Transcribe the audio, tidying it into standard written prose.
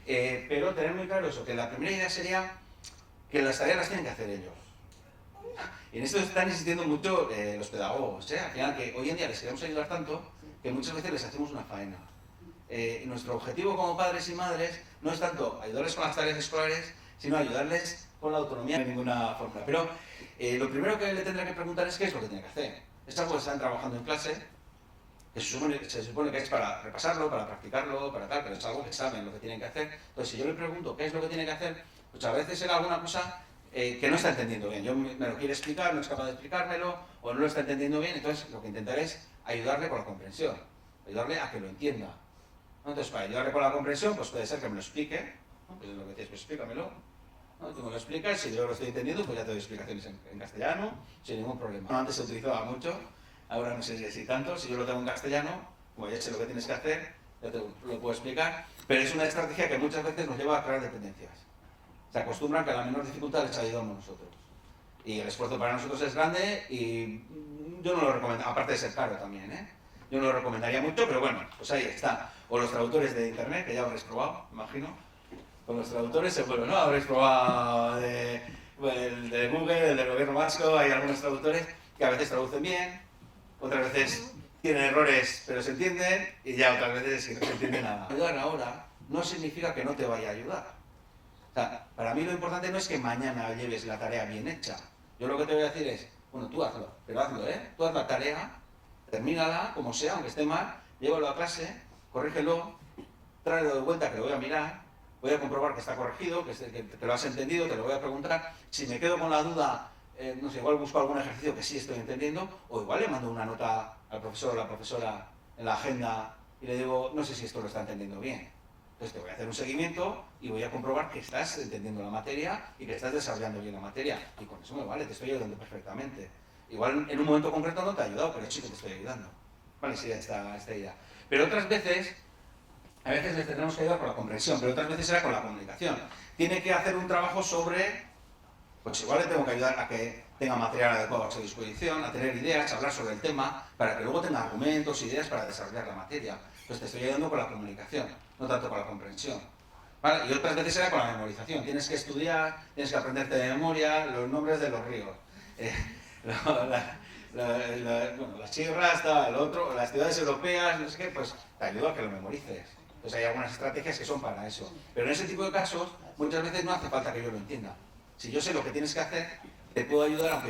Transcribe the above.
Pero tener muy claro eso, que la primera idea sería que las tareas las tienen que hacer ellos. Y en esto están insistiendo mucho los pedagogos, al final, que hoy en día les queremos ayudar tanto que muchas veces les hacemos una faena. Nuestro objetivo como padres y madres no es tanto ayudarles con las tareas escolares, sino ayudarles con la autonomía de ninguna forma. Pero lo primero que le tendré que preguntar es qué es lo que tiene que hacer. Es algo que están trabajando en clase, que se supone que es para repasarlo, para practicarlo, para tal, pero es algo que saben lo que tienen que hacer. Entonces, si yo le pregunto qué es lo que tiene que hacer, pues a veces era alguna cosa que no está entendiendo bien. Yo me lo quiere explicar, no es capaz de explicármelo, o no lo está entendiendo bien, entonces lo que intentaré es ayudarle con la comprensión, ayudarle a que lo entienda. ¿No? Entonces, para ayudarle con la comprensión, pues puede ser que me lo explique, ¿no? Pues lo que tienes, pues explícamelo. ¿No? Tú me lo explicas, si yo lo estoy entendiendo, pues ya te doy explicaciones en castellano, sin ningún problema. No, antes se utilizaba mucho, ahora no sé si tanto, si yo lo tengo en castellano, como ya sé lo que tienes que hacer, ya te lo puedo explicar, pero es una estrategia que muchas veces nos lleva a crear dependencias. Se acostumbran que a la menor dificultad les ayudamos nosotros. Y el esfuerzo para nosotros es grande y yo no lo recomendaría, aparte de ser caro también, yo no lo recomendaría mucho, pero bueno, pues ahí está. O los traductores de internet, que ya habréis probado, imagino. Con los traductores seguro, ¿no? Habréis probado el de Google, el del gobierno vasco, hay algunos traductores que a veces traducen bien, otras veces tienen errores pero se entienden y ya otras veces que no se entiende nada. Ayudar ahora no significa que no te vaya a ayudar. O sea, para mí lo importante no es que mañana lleves la tarea bien hecha. Yo lo que te voy a decir es, bueno, tú hazlo, pero hazlo, Tú haz la tarea, termínala, como sea, aunque esté mal, llévalo a clase, corrígelo, tráelo de vuelta que lo voy a mirar, voy a comprobar que está corregido, que lo has entendido, te lo voy a preguntar. Si me quedo con la duda, no sé, igual busco algún ejercicio que sí estoy entendiendo, o igual le mando una nota al profesor o a la profesora en la agenda y le digo, no sé si esto lo está entendiendo bien. Entonces te voy a hacer un seguimiento y voy a comprobar que estás entendiendo la materia y que estás desarrollando bien la materia. Y con eso me vale, te estoy ayudando perfectamente. Igual en un momento concreto no te ha ayudado, pero sí que te estoy ayudando. Vale, sí, esta idea. Pero otras veces, a veces les tendremos que ayudar con la comprensión, pero otras veces será con la comunicación. Tiene que hacer un trabajo sobre, pues igual le tengo que ayudar a que tenga material adecuado a su disposición, a tener ideas, a hablar sobre el tema, para que luego tenga argumentos, ideas para desarrollar la materia. Pues te estoy ayudando con la comunicación, no tanto con la comprensión. ¿Vale? Y otras veces será con la memorización. Tienes que estudiar, tienes que aprenderte de memoria los nombres de los ríos. Bueno, las chirras, el otro, las ciudades europeas, no sé qué, pues te ayuda a que lo memorices. Entonces hay algunas estrategias que son para eso. Pero en ese tipo de casos, muchas veces no hace falta que yo lo entienda. Si yo sé lo que tienes que hacer, te puedo ayudar aunque